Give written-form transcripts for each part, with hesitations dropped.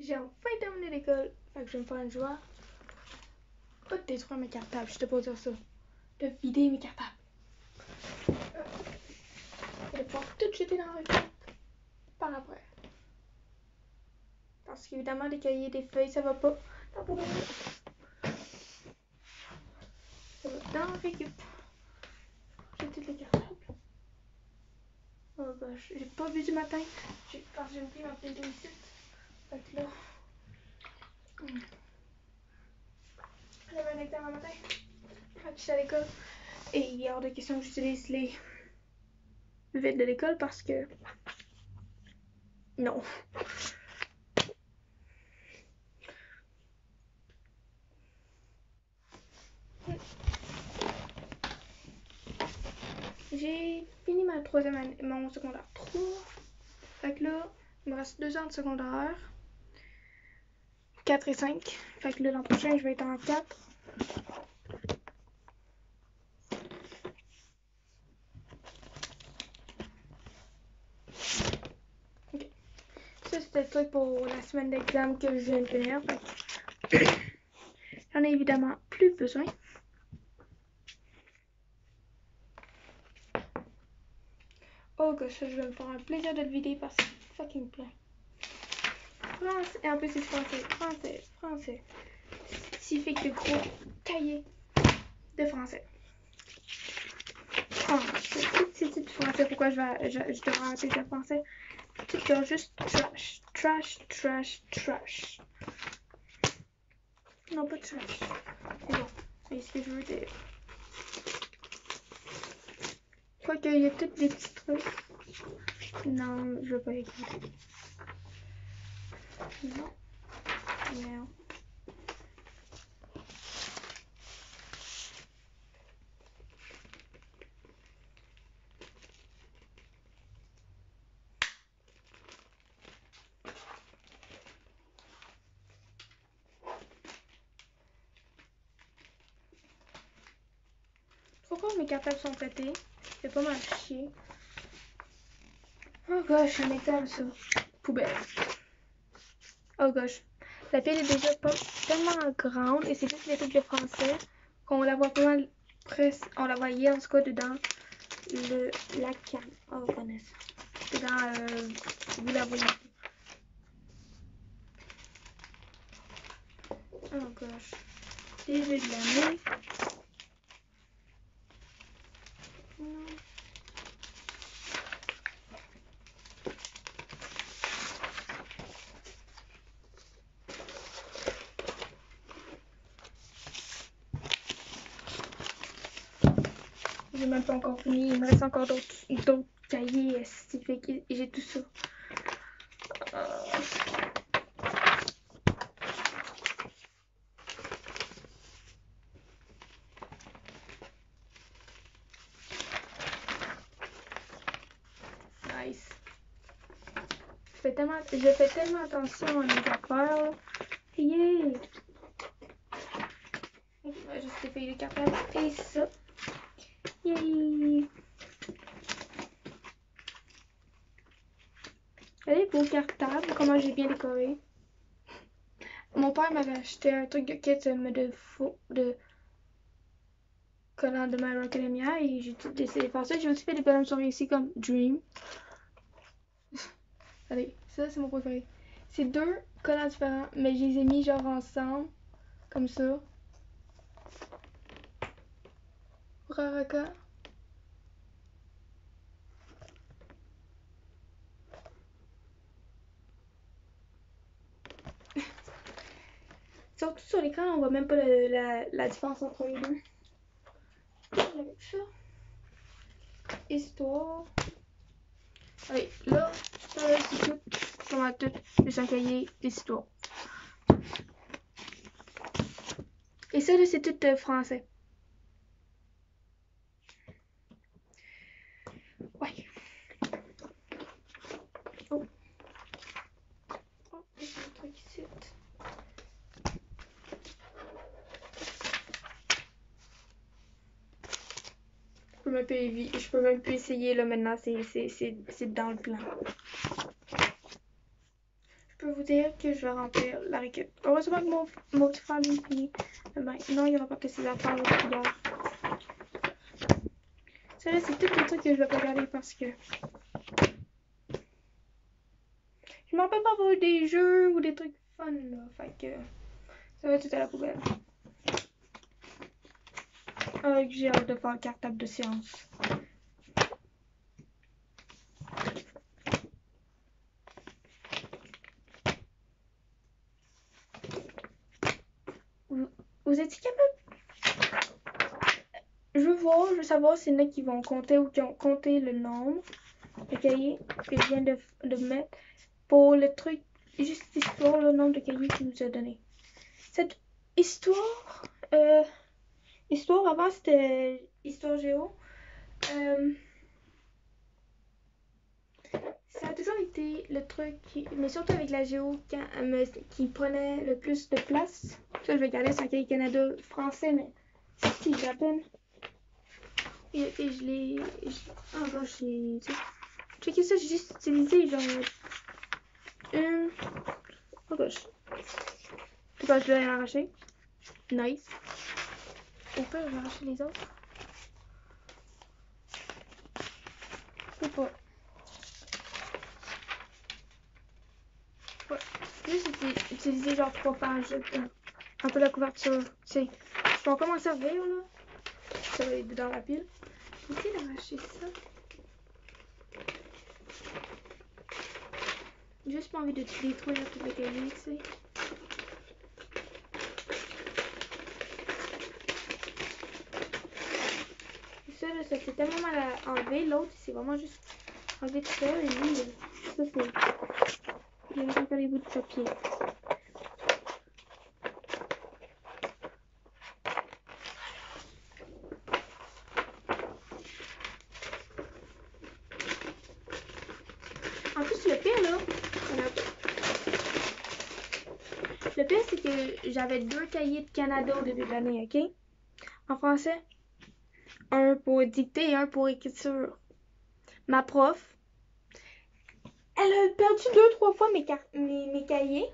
J'ai enfin terminé l'école. Fait que je vais me faire une joie. Pas de détruire mes cartables, je te pas dire ça. De vider mes cartables. Et de pouvoir tout jeter dans le cap par après. Parce qu'évidemment, des cahiers, des feuilles, ça va pas. Ça va dans le récup. Jeter les cartables. Oh gosh, j'ai pas vu du matin. Parce que j'ai oublié ma plaie de ici. Fait que là. J'avais un examen matin. Fait que j'étais à l'école. Et il est hors de question que j'utilise les vides de l'école parce que. Non. J'ai fini ma troisième année, mon secondaire 3. Fait que là, il me reste 2 ans de secondaire. 4 et 5. Fait que là, l'an prochain, je vais être en 4. Ok. Ça, c'était le truc pour la semaine d'examen que je viens de finir. Fait que j'en ai évidemment plus besoin. Oh gosh, je vais me faire un plaisir de le vider parce que c'est fucking plein. France, et en plus c'est français. Scientifique de gros cahiers de français. C'est tout français, pourquoi je devrais arrêter de dire français? C'est genre juste trash. Non, pas trash. C'est bon, c'est ce que je veux dire. Quoique, il y a peut-être des petits trucs. Non, je veux pas écouter. Non. Non. Pourquoi mes cartables sont pétés? C'est pas mal chier. Oh gosh, un examen ça. Poubelle. Oh gosh. La pile est déjà pas tellement grande et c'est juste les trucs de français qu'on la voit pas mal presque. On la voyait en tout cas dedans la canne. Oh goodness. Dedans, vous la voyez. Oh gosh. Début de l'année. Non. J'ai même pas encore fini. Il me reste encore d'autres cahiers scientifiques et j'ai tout ça. Nice. Je fais tellement attention à mes affaires. Yeah! On va juste faire les cartables et ça. Yay! Regardez vos cartables, comment j'ai bien décoré. Mon père m'avait acheté un truc de kit de collants de My Hero Academia et j'ai décidé de faire ça. J'ai aussi fait des bonhommes sur ici comme Dream. Allez, ça c'est mon préféré. C'est 2 collants différents, mais je les ai mis genre ensemble, comme ça. Raraka. Surtout sur l'écran, on voit même pas la différence entre les deux. Avec ça. Histoire. Allez, là, c'est tout. On a tout les 5 cahiers d'histoire. Et ça, là, c'est tout français. Ouais. Oh. Oh, il y a un truc ici. Je peux même plus essayer là maintenant, c'est dans le plan. Je peux peux vous dire que je vais remplir la récup. Heureusement que mon petit frère lui finit. Ben, non, il rapporte ses affaires au hier. Ça là, c'est tous les trucs que je vais pas regarder parce que je m'en rappelle pas avoir eu des jeux ou des trucs fun là. Fait que ça va tout à la poubelle. J'ai hâte de faire cartable de séance. Vous étiez capable? Je veux savoir s'il y en a qui vont compter ou qui ont compté le nombre de cahiers que je viens de mettre pour le truc, juste histoire, le nombre de cahiers qu'il nous a donné. Cette histoire, histoire avant c'était histoire géo. Ça a toujours été le truc, mais surtout avec la géo, qui prenait le plus de place. Ça, je vais garder sur un cahier Canada français, mais si j'ai à peine. Et je l'ai. Ah, bah, j'ai. Checker ça, j'ai juste utilisé genre. Oh gosh. En tout cas, je l'ai arraché. Nice. Au pire, je vais arracher les autres. Ou pas. Ouais. Juste utiliser genre 3 pages. Un peu la couverture. Tu sais. Je peux encore m'en servir là. Ça va être dans la pile. Je vais essayer d'arracher ça. J'ai juste pas envie de détruire tout le cahier, tu sais. Ça, là, ça fait tellement mal à enlever. L'autre, c'est vraiment juste enlever tout ça. Et lui, ça, c'est. Il y a encore les bouts de papier. En plus, le pire, là. Le pire, c'est que j'avais 2 cahiers de Canada au début de l'année, ok? En français. Un pour dictée et un pour écriture. Ma prof, elle a perdu 2-3 fois mes cahiers.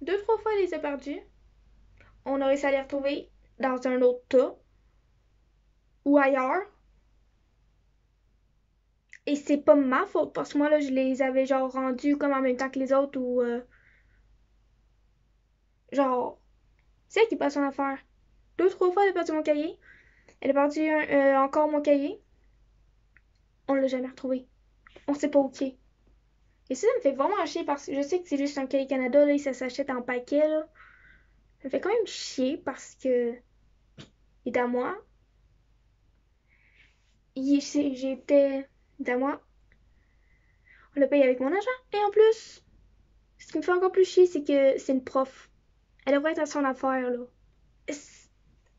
2-3 fois, elle les a perdus. On a réussi à les retrouver dans un autre tas. Ou ailleurs. Et c'est pas ma faute parce que moi, là, je les avais genre rendus comme en même temps que les autres ou. Genre. C'est elle qui passe son affaire. 2-3 fois, elle a perdu mon cahier. Elle a perdu encore mon cahier. On l'a jamais retrouvé. On sait pas où qui est. Et ça me fait vraiment chier parce que je sais que c'est juste un cahier Canada, là, et ça s'achète en paquet, là. Ça me fait quand même chier parce que. Il est à moi. J'étais. Il est à moi. On l'a payé avec mon argent. Et en plus, ce qui me fait encore plus chier, c'est que c'est une prof. Elle devrait être à son affaire, là.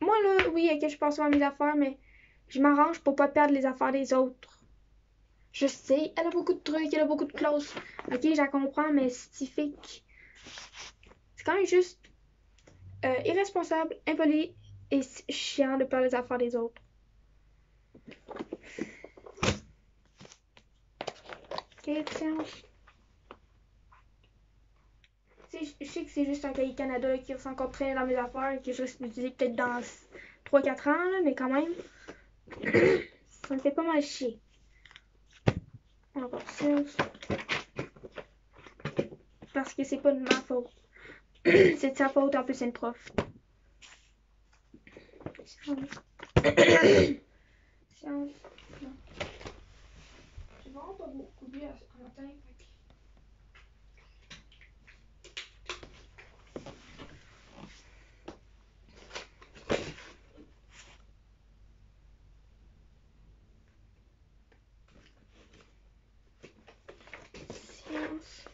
Moi, là, oui, ok, je pense à mes affaires, mais je m'arrange pour pas perdre les affaires des autres. Je sais, elle a beaucoup de trucs, elle a beaucoup de clauses. Ok, je la comprends, mais scientifique. C'est quand même juste irresponsable, impoli et chiant de perdre les affaires des autres. Ok, tiens. Je sais que c'est juste un cahier Canada qui reste encore traîner dans mes affaires et que je risque d'utiliser peut-être dans 3-4 ans, là, mais quand même, ça me fait pas mal chier. Encore science. Parce que c'est pas de ma faute. C'est de sa faute, en plus c'est une prof. Science. Non. J'ai vraiment pas beaucoup bu ce matin. Science.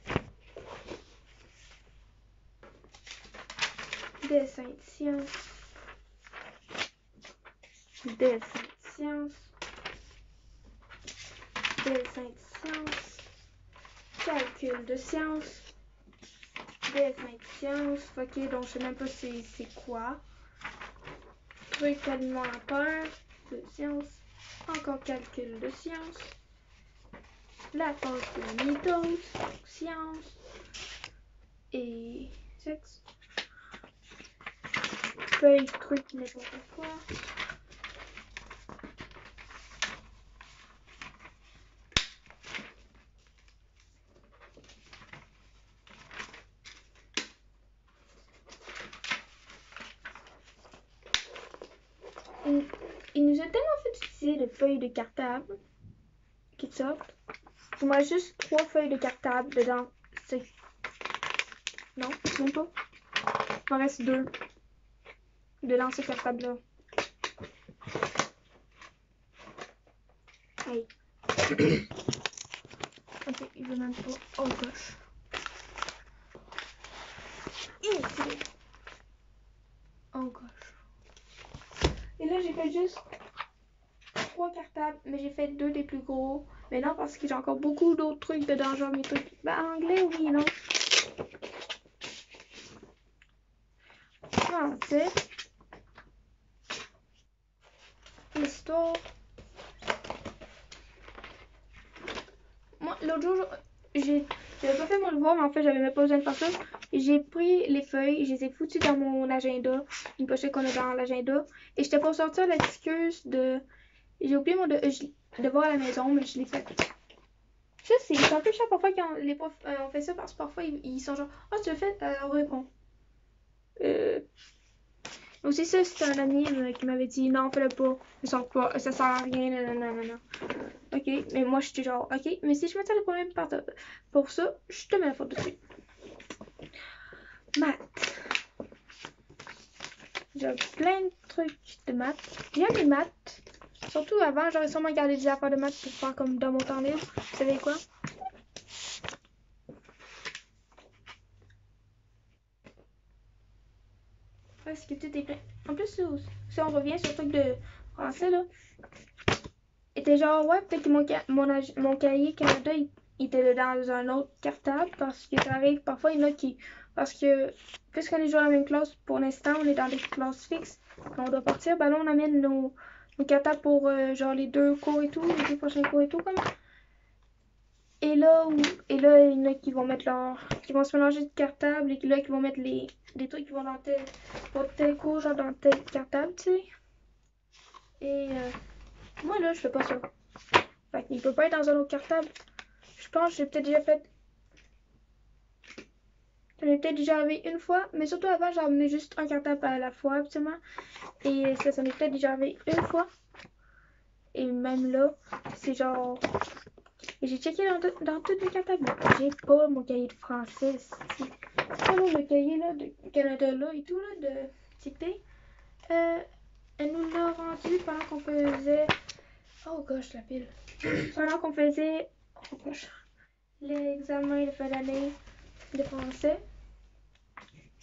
Dessin de science. Dessin de science. Dessin de science. Calcul de science. Dessin de science. Ok, donc je sais même pas c'est quoi. Truc alimentaire de science. Encore calcul de science. La phase de la mitose. Science. feuilles, trucs, n'importe quoi. Il nous a tellement fait utiliser de feuilles de cartable qui sortent. Il me reste juste 3 feuilles de cartable dedans. Non, même pas. Il m'en reste 2 dedans ce cartable-là. Hey. Ok, il veut même pas. Oh gosh. Oh gosh. Et là, j'ai fait juste 3 cartables, mais j'ai fait 2 des plus gros. Mais non, parce que j'ai encore beaucoup d'autres trucs dedans, genre mes trucs. Ben, en anglais, oui, non. Français. Histoire. Moi, l'autre jour, j'avais pas fait mon devoir, mais en fait, j'avais même pas besoin de faire ça. J'ai pris les feuilles, je les ai foutues dans mon agenda, une pochette qu'on a dans l'agenda. Et j'étais pour sortir l'excuse de. J'ai oublié mon devoir à la maison, mais je l'ai fait. Ça, c'est un peu chiant parfois quand les profs on fait ça parce que parfois ils sont genre oh, tu l'as fait, alors réponds. Aussi, ça, c'était un ami qui m'avait dit non, fais-le pas, ça sert à rien, non. Ok, mais moi j'étais genre ok, mais si je me tiens le problème pour ça, je te mets la faute dessus. Maths. J'ai plein de trucs de maths. J'aime les maths. Surtout avant, j'aurais sûrement gardé des affaires de maths pour faire comme dans mon temps libre. Vous savez quoi? Parce que tout est plein. En plus, si on revient sur le truc de français, là, était genre, ouais, peut-être que mon cahier Canada, il était dans un autre cartable parce que ça arrive parfois, il y en a qui. Parce que, puisqu'on est toujours dans la même classe, pour l'instant, on est dans des classes fixes. Quand on doit partir, ben là, on amène nos cartables pour genre les 2 cours et tout, les 2 prochains cours et tout, comme. Et là, il y en a qui vont mettre qui vont se mélanger de cartable et là, qui vont mettre des trucs qui vont dans pour tel cours, genre dans tel cartable, tu sais. Et moi, là, je fais pas ça. Fait qu'il peut pas être dans un autre cartable. Je pense que j'ai peut-être déjà fait. Ça m'est peut-être déjà arrivé une fois, mais surtout avant, j'en amenais juste un cartable à la fois, absolument. Et ça m'est peut-être déjà arrivé une fois. Et même là, c'est genre. Et j'ai checké dans tous les cartables. J'ai pas mon cahier de français. C'est pas le cahier là, de Canada là et tout, là, de dictée. Elle nous l'a rendu pendant qu'on faisait. Oh gosh, la pile. Pendant qu'on faisait. Oh gosh. L'examen de fin d'année de français.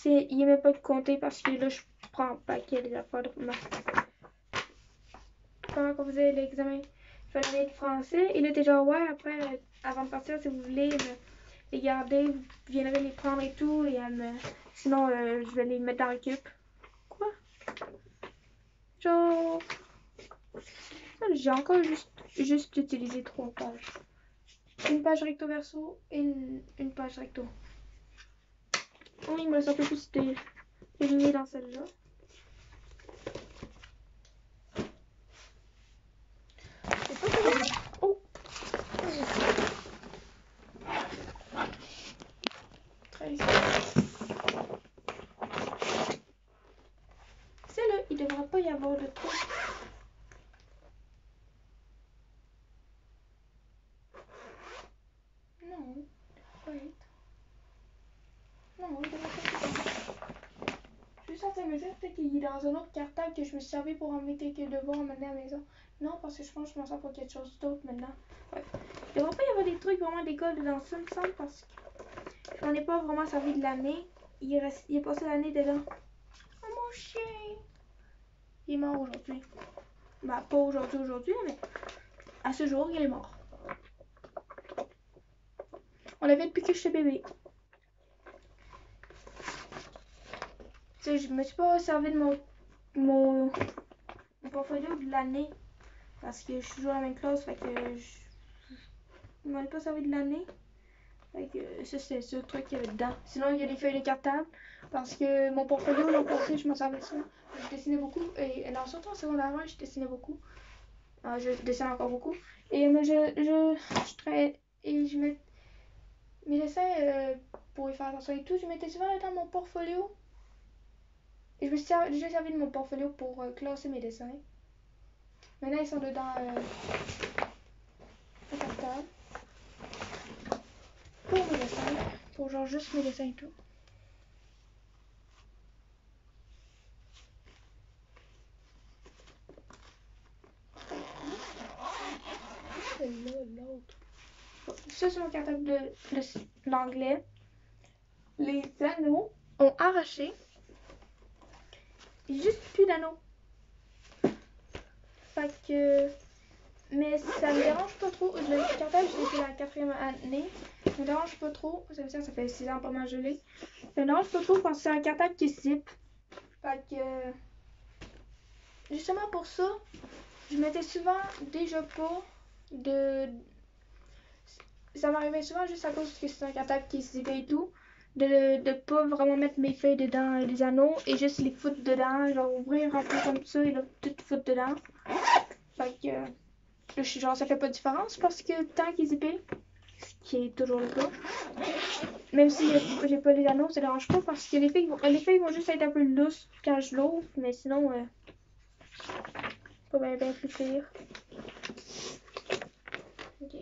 Il n'y a même pas de compter parce que là, je prends un paquet des affaires de maths. Pendant qu'on faisait l'examen de fin d'année de français, il était genre, ouais, après, avant de partir, si vous voulez les garder, vous viendrez les prendre et tout, et sinon, je vais les mettre dans le récup. Quoi? Genre. J'ai encore juste utilisé 3 pages. Une page recto verso et une page recto. Oh, il me reste un peu plus de lignées dans celle-là. Oh! Celle-là, il devrait pas y avoir de trou. Non, pas être. Non, il devrait pas être. Je suis en train de me dire peut-être qu'il est dans un autre cartable que je me suis servi pour emmener quelques devoirs à mener à la maison. Non, parce que je pense que je m'en sers pour quelque chose d'autre maintenant. Ouais. Il devrait pas y avoir des trucs vraiment d'école dedans ça, me semble, parce que j'en ai pas vraiment servi de l'année. Il est passé l'année dedans. Oh mon chien! Il est mort aujourd'hui. Bah, pas aujourd'hui, mais à ce jour, il est mort. On l'avait depuis que j'étais bébé. Tu sais, je me suis pas servi de mon portfolio de l'année parce que je suis toujours à la même classe, fait que je m'en ai pas servi de l'année. Fait que ça, c'est ce truc qu'il y avait dedans. Sinon, il y a les feuilles de cartable. Parce que mon portfolio, l'an passé, je m'en servais de ça. Je dessinais beaucoup. Et alors, surtout en secondaire 1, je dessinais beaucoup. Je dessine encore beaucoup. Et mais je travaillais. Et je mets mes dessins pour y faire attention et tout. Je mettais souvent dans mon portfolio. Et je me suis déjà servi de mon portfolio pour classer mes dessins. Maintenant, ils sont dedans le cartable. Pour mes dessins. Pour genre juste mes dessins et tout. Ça, c'est mon cartable de l'anglais. Les anneaux ont arraché. Il n'y a juste plus d'anneaux. Fait que. Mais ça me dérange pas trop. Le cartable, je l'ai fait la 4e année. Ça me dérange pas trop. Ça veut dire que ça fait 6 ans pas mal gelé. Ça me dérange pas trop parce que c'est un cartable qui zip. Fait que. Justement pour ça, je mettais souvent déjà pas de. Ça m'arrivait souvent juste à cause que c'est un cartable qui zippait et tout. De pas vraiment mettre mes feuilles dedans les anneaux et juste les foutre dedans. Genre ouvrir un peu comme ça et là, tout foutre dedans. Fait que. Genre ça fait pas de différence parce que tant qu'ils zippent, ce qui est toujours le cas, même si j'ai pas les anneaux, ça dérange pas parce que les feuilles vont juste être un peu lousses quand je l'ouvre, mais sinon pas bien plus pire. Ok.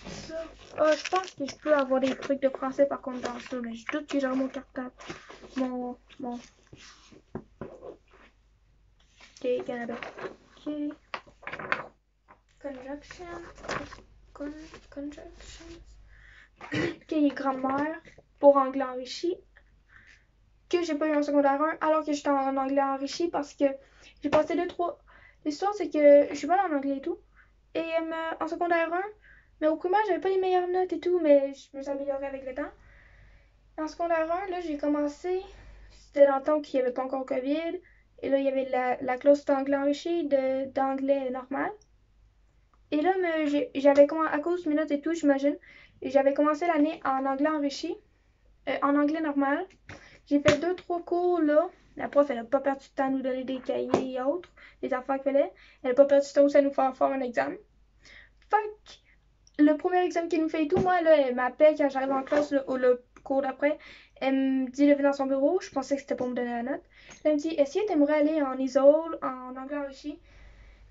Ça. Je pense que je peux avoir des trucs de français par contre dans ça, mais je doute que j'ai mon cartable. Mon. Ok, Canada. Ok. Conjunctions. Ok, grammaire pour anglais enrichi. Que j'ai pas eu en secondaire 1 alors que j'étais en anglais enrichi parce que j'ai passé 2-3. L'histoire, c'est que je suis bonne en anglais et tout. Et en secondaire 1, mais au primaire, j'avais pas les meilleures notes et tout, mais je me suis améliorée avec le temps. En secondaire 1, là, j'ai commencé. C'était dans le temps qu'il n'y avait pas encore COVID. Et là, il y avait la clause d'anglais enrichi d'anglais normal. Et là, j'avais à cause de mes notes et tout, j'imagine, j'avais commencé l'année en anglais enrichi, en anglais normal. J'ai fait 2-3 cours là. La prof, elle a pas perdu de temps à nous donner des cahiers et autres, des affaires qu'il fallait. Elle a pas perdu de temps aussi à nous faire un examen. Fait que le premier examen qu'elle nous fait et tout, moi, là, elle m'appelle quand j'arrive en classe, là, le cours d'après. Elle me dit de venir dans son bureau. Je pensais que c'était pour me donner la note. Elle me dit, est-ce que t'aimerais aller en ISOL, en anglais enrichi?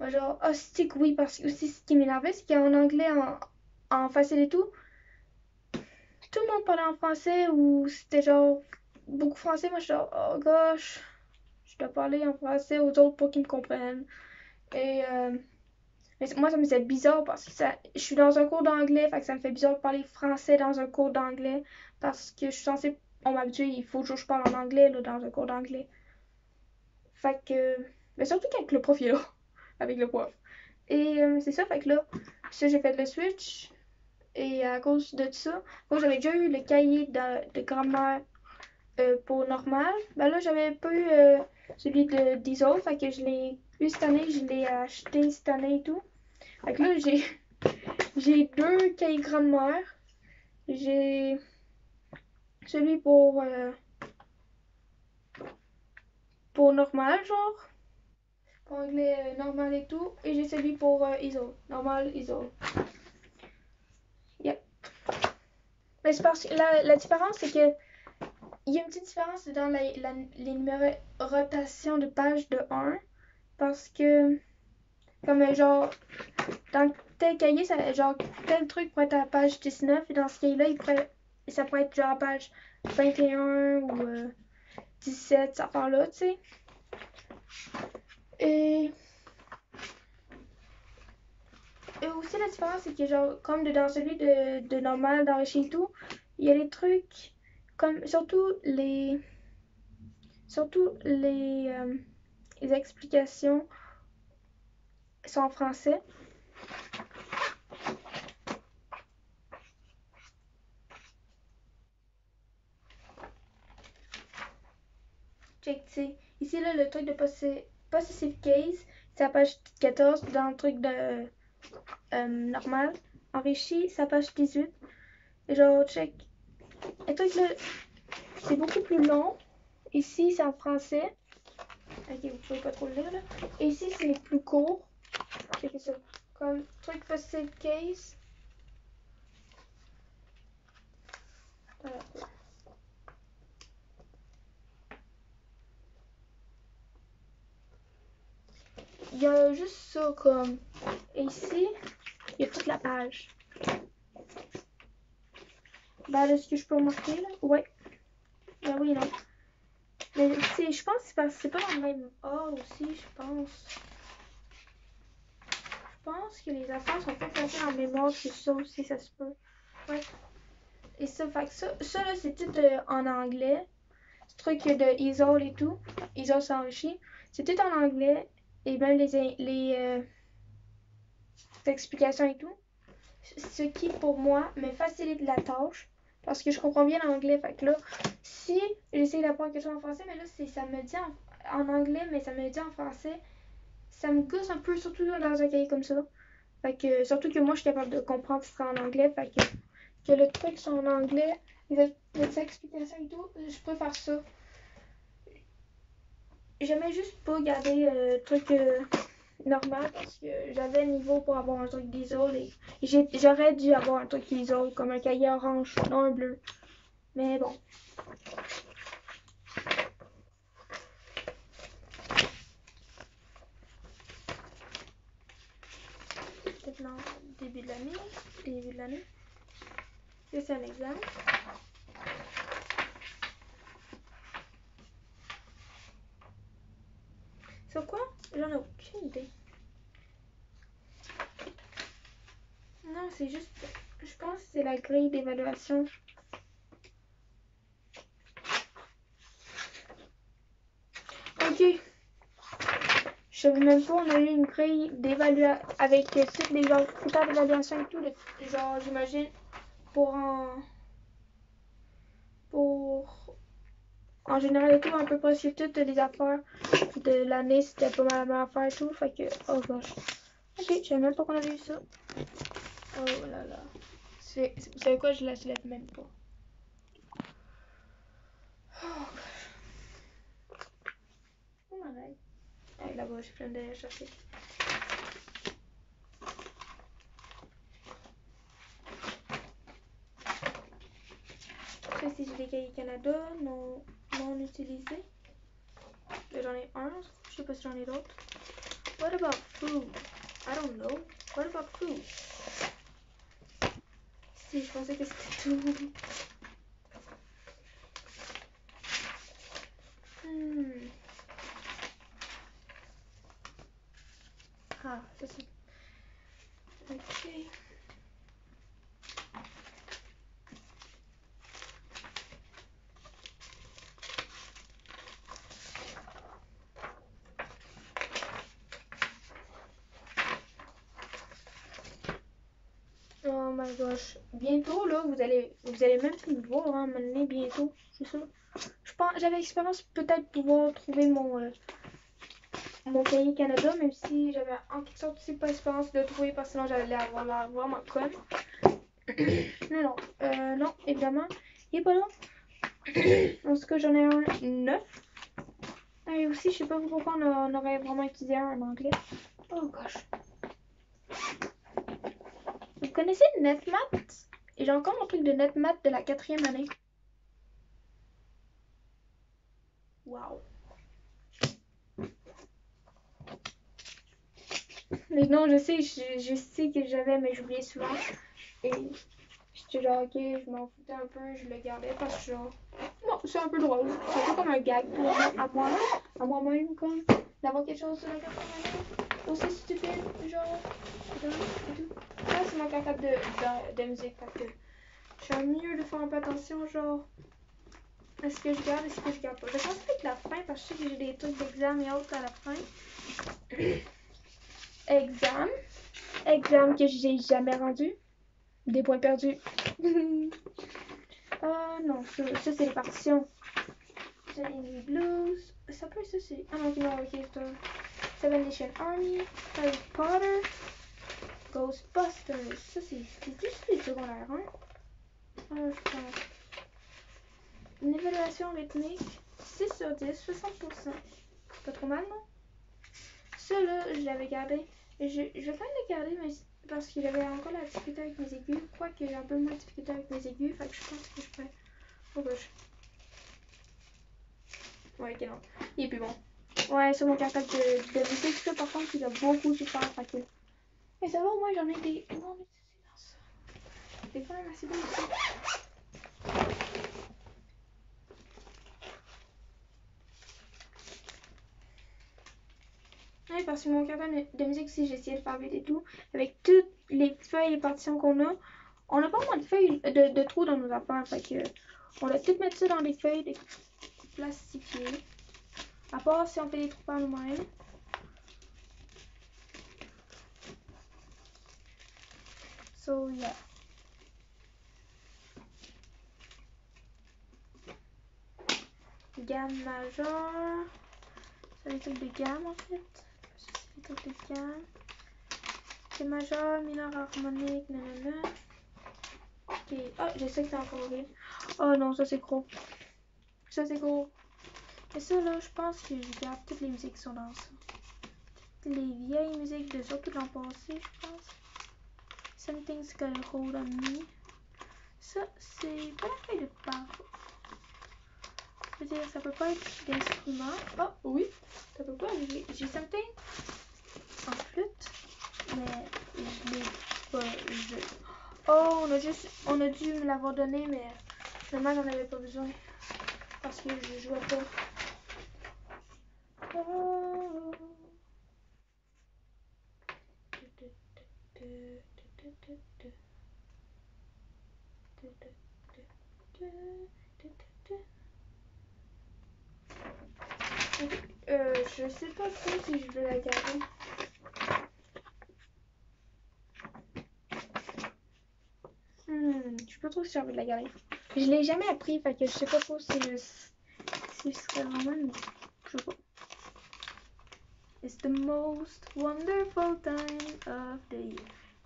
Moi, genre, c'est que oui, parce que aussi, ce qui m'énervait, c'est qu'en anglais, en facile et tout le monde parlait en français ou c'était genre beaucoup français. Moi, je suis genre, oh gosh, je dois parler en français aux autres pour qu'ils me comprennent. Et mais moi, ça me faisait bizarre parce que je suis dans un cours d'anglais, fait que ça me fait bizarre de parler français dans un cours d'anglais parce que je suis censée, on m'habitue, il faut toujours que je parle en anglais là, dans un cours d'anglais. Fait que, mais surtout qu'avec le prof, il est là, avec le prof. Et c'est ça, fait que là, ça, j'ai fait le switch. Et à cause de ça, moi j'avais déjà eu le cahier de grammaire pour normal. Ben là, j'avais pas eu celui de d'ISO, fait que je l'ai eu cette année, je l'ai acheté cette année et tout. Fait que là, j'ai 2 cahiers grammaire. J'ai celui pour normal, genre, pour anglais normal et tout. Et j'ai celui pour ISO, normal, ISO. Yep. Mais c'est parce que la différence, c'est que il y a une petite différence dans les numérotations de pages de 1 parce que comme genre dans tel cahier ça, genre tel truc pourrait être à la page 19 et dans ce cahier là ça pourrait être genre à page 21 ou 17 cette affaire là tu sais. Et aussi la différence c'est que genre comme dans celui de normal d'enrichi et tout, il y a des trucs comme surtout les explications sont en français. Check, ici, là, le truc de possessive case, c'est à page 14 dans le truc de normal. Enrichi, c'est à page 18. Genre, check. Et truc là, c'est beaucoup plus long. Ici, c'est en français. Ok, vous pouvez pas trop le lire là. Et ici, c'est plus court. Checkez ça. Comme truc facile case. Voilà. Il y a juste ça comme. Et ici, il y a toute la page. Ben, est-ce que je peux remarquer là? Ouais. Ben oui, non. Mais je pense que c'est pas dans le même ordre aussi, je pense. Je pense que les affaires sont pas placées en mémoire, c'est ça aussi, ça se peut. Ouais. Et ça, fait que ça là, c'est tout en anglais. Ce truc de Isol et tout. Isol s'enrichit. C'est tout en anglais. Et même les explications et tout. Ce qui, pour moi, me facilite la tâche. Parce que je comprends bien l'anglais. Fait que là, si j'essaie d'apprendre quelque chose en français, mais là, ça me dit en anglais, mais ça me dit en français. Ça me gosse un peu, surtout dans un cahier comme ça. Fait que, surtout que moi, je suis capable de comprendre ce qui sera en anglais. Fait que le truc soit en anglais, les explications et tout, je préfère ça. J'aimais juste pas garder le truc normal parce que j'avais le niveau pour avoir un truc d'isole et j'aurais dû avoir un truc d'isole comme un cahier orange, non un bleu. Mais bon. Maintenant, début de l'année. Ça, c'est un examen. Sur quoi? J'en ai aucune idée. Non, c'est juste. Je pense que c'est la grille d'évaluation. Ok. Je savais même pas, on a eu une grille d'évaluation avec toutes les critères d'évaluation et tout. Genre, j'imagine, pour en général et tout, un peu presque toutes les affaires de l'année, c'était pas mal la même affaire et tout. Fait que, oh gosh. Ok, je savais même pas qu'on avait eu ça. Oh là là. Vous savez quoi, je la soulève même pas. Oh gosh. Oh my god. Allez, là-bas, je suis plein de chercher. Ici, j'ai des cahiers Canada non utilisés. J'en ai un, je sais pas si j'en ai d'autres. What about food? I don't know. What about food? Si, je pensais que c'était tout. Ah, ça c'est. Ok. Oh my gosh. Bientôt, là, vous allez même plus me voir, hein, maintenant, bientôt. C'est ça. Je pense, j'avais l'expérience peut-être pouvoir trouver mon cahier Canada, même si j'avais en quelque sorte aussi pas l'expérience de le trouver parce que sinon j'allais avoir l'air vraiment conne. Non, non, évidemment, il est pas là. En tout cas, j'en ai un 9. Et aussi, je sais pas pourquoi on aurait vraiment utilisé un en anglais. Oh gosh. Vous connaissez NetMath? Et j'ai encore mon truc de NetMath de la 4e année. Wow. Mais non, je sais que j'avais, mais j'oubliais souvent. Et j'étais genre, ok, je m'en foutais un peu, je le gardais parce que genre, bon, c'est un peu drôle. C'est un peu comme un gag pour à moi-même, comme, d'avoir quelque chose de la 4e année. Aussi stupide, genre, et tout. Ça, c'est mon cartable de musique, fait que je suis mieux de faire un peu attention, genre, à ce que je garde et ce que je garde pas. Je pense avec la fin, parce que je sais que j'ai des trucs d'examen et autres à la fin. Examen que j'ai jamais rendu. Des points perdus. Non, ça c'est les partitions. Johnny Blues. Ça peut être ça, c'est. Ah non, ok, c'est Seven Nation Army. Harry Potter. Ghostbusters. Ça c'est juste les secondaires, hein? Je pense. Une évaluation rythmique, 6 sur 10, 60%. Pas trop mal, non? Ça, là, je l'avais gardé. Je vais quand même le garder, mais parce que j'avais encore la difficulté avec mes aigus. Quoique j'ai un peu moins de difficulté avec mes aigus, fait que je pense que je fais. Oh gosh. Ouais, ok, non. Il est plus bon. Ouais, c'est mon cartable de musique, ça, par contre, il a beaucoup super, fait que. Mais ça va, au moins, j'en ai des. Non, mais c'est dans ça. C'est quand même assez bon aussi. Ouais, parce que mon cartable de musique, si j'ai essayé de faire vite et tout, avec toutes les feuilles et partitions qu'on a, on n'a pas moins de feuilles, de trous dans nos affaires, fait que. On va tout mettre ça dans des feuilles de plastifiées. À part si on fait des trous par nous-mêmes. So, yeah. Gamme majeure. C'est les trucs de gamme en fait. C'est les trucs de gamme. C'est majeur, mineur harmonique, nanana. Ok. Ah, je sais que c'est encore horrible. Oh non, ça c'est gros. Ça c'est gros. Et ça là, je pense que je garde toutes les musiques qui sont dans ça. Toutes les vieilles musiques de surtout de l'an passé, je pense. Something's got a hold on me. Ça, c'est pas la feuille de part. Je veux dire, ça peut pas être d'instrument. Oh, oui, ça peut pas. J'ai something en flûte, mais je l'ai pas. Oh, on a dû me l'avoir donné, mais finalement, j'en avais pas besoin. Parce que je jouais pas. Oh. Je sais pas trop si je vais la garder. Je sais pas trop si j'ai envie de la garder. Je l'ai jamais appris, fait que je sais pas trop si ce serait vraiment une... Je sais pas. It's the most wonderful time of the year.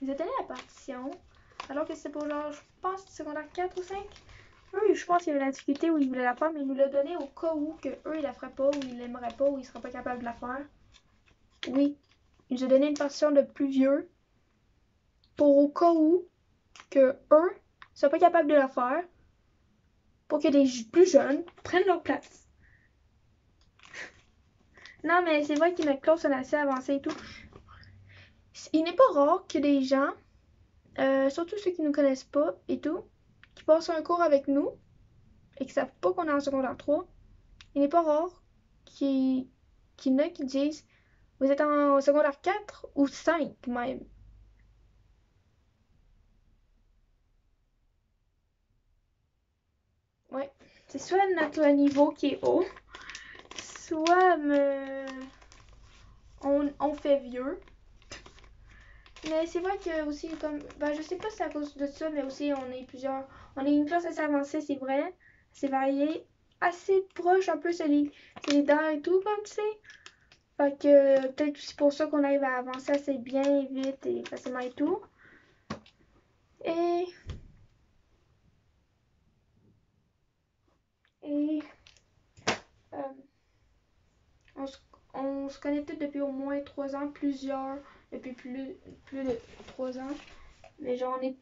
Ils ont donné la partition, alors que c'est pour genre, je pense, secondaire 4 ou 5. Eux, je pense qu'il y avait la difficulté où ils voulaient la faire, mais ils nous l'ont donné au cas où que eux ils la feraient pas, ou ils l'aimeraient pas, ou ils seraient pas capables de la faire. Oui, ils nous ont donné une partition de plus vieux, pour au cas où que eux soient pas capables de la faire, pour que des plus jeunes prennent leur place. Non, mais c'est vrai que notre classe est assez avancée et tout. Il n'est pas rare que des gens, surtout ceux qui ne nous connaissent pas et tout, qui passent un cours avec nous et qui ne savent pas qu'on est en secondaire 3, il n'est pas rare qu'il y en a qui disent vous êtes en secondaire 4 ou 5 même. Ouais, c'est soit notre niveau qui est haut, soit on fait vieux. Mais c'est vrai que aussi, comme, ben, je sais pas si c'est à cause de ça, mais aussi on est plusieurs, on est une classe assez avancée, c'est vrai, c'est varié, assez proche un peu solidaire et tout, comme tu sais. Fait que peut-être aussi pour ça qu'on arrive à avancer assez bien, vite et facilement et tout. Et, et euh, on, se, on se connaît tous depuis au moins 3 ans, plusieurs depuis plus de 3 ans. Mais genre on est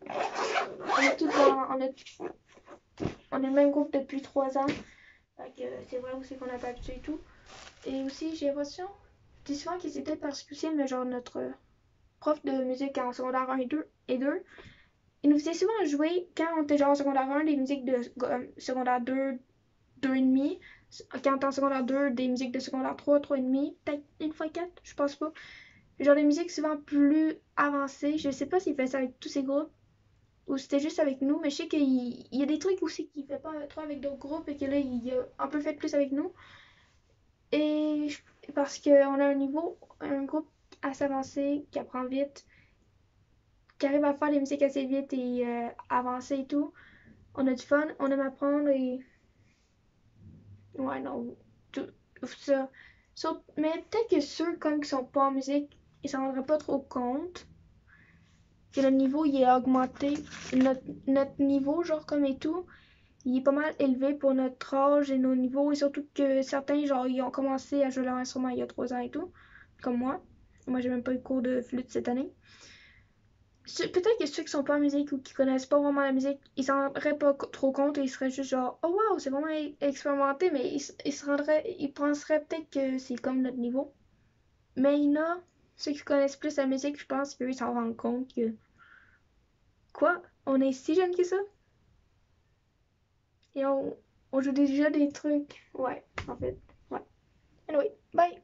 tous on est le même groupe depuis 3 ans. Fait que c'est vrai aussi qu'on n'a pas habitué et tout. Et aussi j'ai l'impression, je dis souvent que c'est peut-être parce que c'est mais genre notre prof de musique en secondaire 1 et 2 il nous faisait souvent jouer quand on était genre en secondaire 1 des musiques de secondaire 2, 2,5. Quand on était en secondaire 2, des musiques de secondaire 3, 3,5. Peut-être une fois 4, je pense pas. Genre des musiques souvent plus avancées. Je sais pas s'il fait ça avec tous ces groupes ou c'était juste avec nous, mais je sais qu'il y a des trucs aussi qu'il fait pas trop avec d'autres groupes et que là il a un peu fait plus avec nous. Et parce qu'on a un groupe assez avancé qui apprend vite, qui arrive à faire les musiques assez vite et avancer et tout. On a du fun, on aime apprendre et. Ouais, non. Tout ça. Mais peut-être que ceux comme qui sont pas en musique, ils s'en rendraient pas trop compte. que notre niveau il est augmenté. Notre niveau, genre comme et tout, il est pas mal élevé pour notre âge et nos niveaux. Et surtout que certains, genre, ils ont commencé à jouer leur instrument il y a 3 ans et tout. Comme moi. Moi, j'ai même pas eu cours de flûte cette année. Peut-être que ceux qui sont pas en musique ou qui connaissent pas vraiment la musique, ils s'en rendraient pas trop compte et ils seraient juste genre oh wow, c'est vraiment expérimenté, mais ils penseraient peut-être que c'est comme notre niveau. Mais il y en a, ceux qui connaissent plus la musique, je pense qu'eux ils s'en rendent compte que quoi, on est si jeune que ça et on joue déjà des trucs. Ouais, en fait, ouais. Anyway, bye!